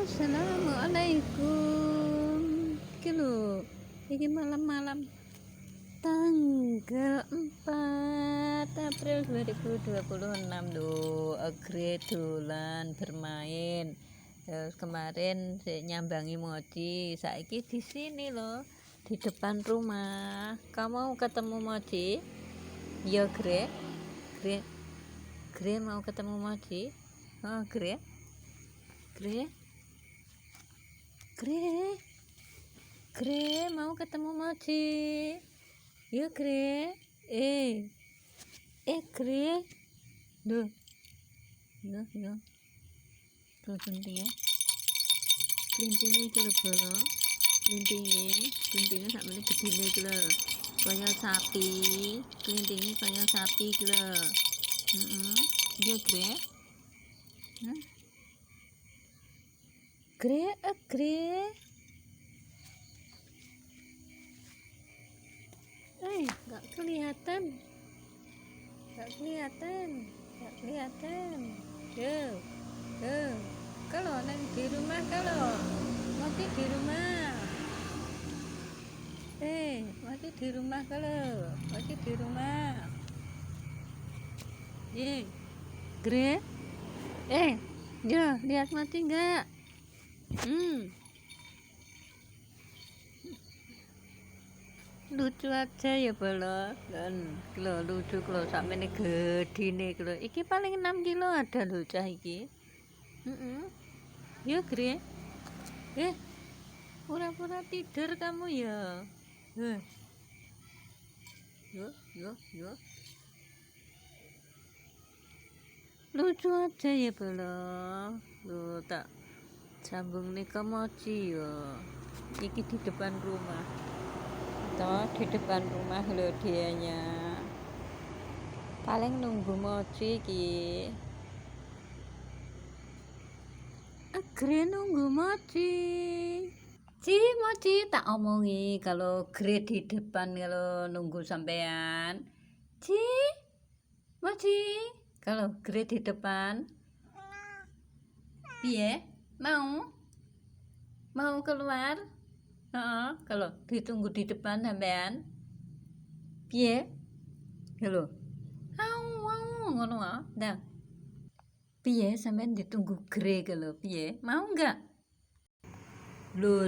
Assalamualaikum. Iki lho, iki malam-malam tanggal 4 April 2026 lho. Agre dolan bermain. Terus kemarin nyambangi Mochi, saiki di sini loh, di depan rumah. Kamu mau ketemu Mochi? Ya, Gre. Gre mau ketemu Mochi? Oh, Gre. Gre mau ketemu Mochi? Yuk Gre. Gre. Duh. Yo. Tuh kelintingnya iki lho bolo. Kelintingnya sak meneh gedene iki lho. Kaya sapi. Kelintingnya kaya sapi iki lho. Heeh. Iya Gre. Gre. Nggak kelihatan. Tuh. Kalau di rumah masih di rumah. Masih di rumah masih di rumah. Gre. Ya, lihat mati enggak? Lucu aja ya bolo kan kilo lucu kilo sampe gedine kilo iki paling 6 kilo ada lho cah iki. Yuk Gre. Pura-pura tidur kamu ya. Yuk. Lucu aja ya bolo. Lu tak sambung nih ke Mochi ya. Iki di depan rumah. Di depan rumah lo dianya, paling nunggu Mochi ki. Gre nunggu Mochi. Mochi tak omongi kalau Gre di depan kalau nunggu sampean. Mochi kalau Gre di depan. Piye? Mau keluar? Kalau ditunggu di depan sampean. Piye? Halo. Ngono ah. Dah. Piye sampean ditunggu Gre kalau piye? Mau enggak? Lo.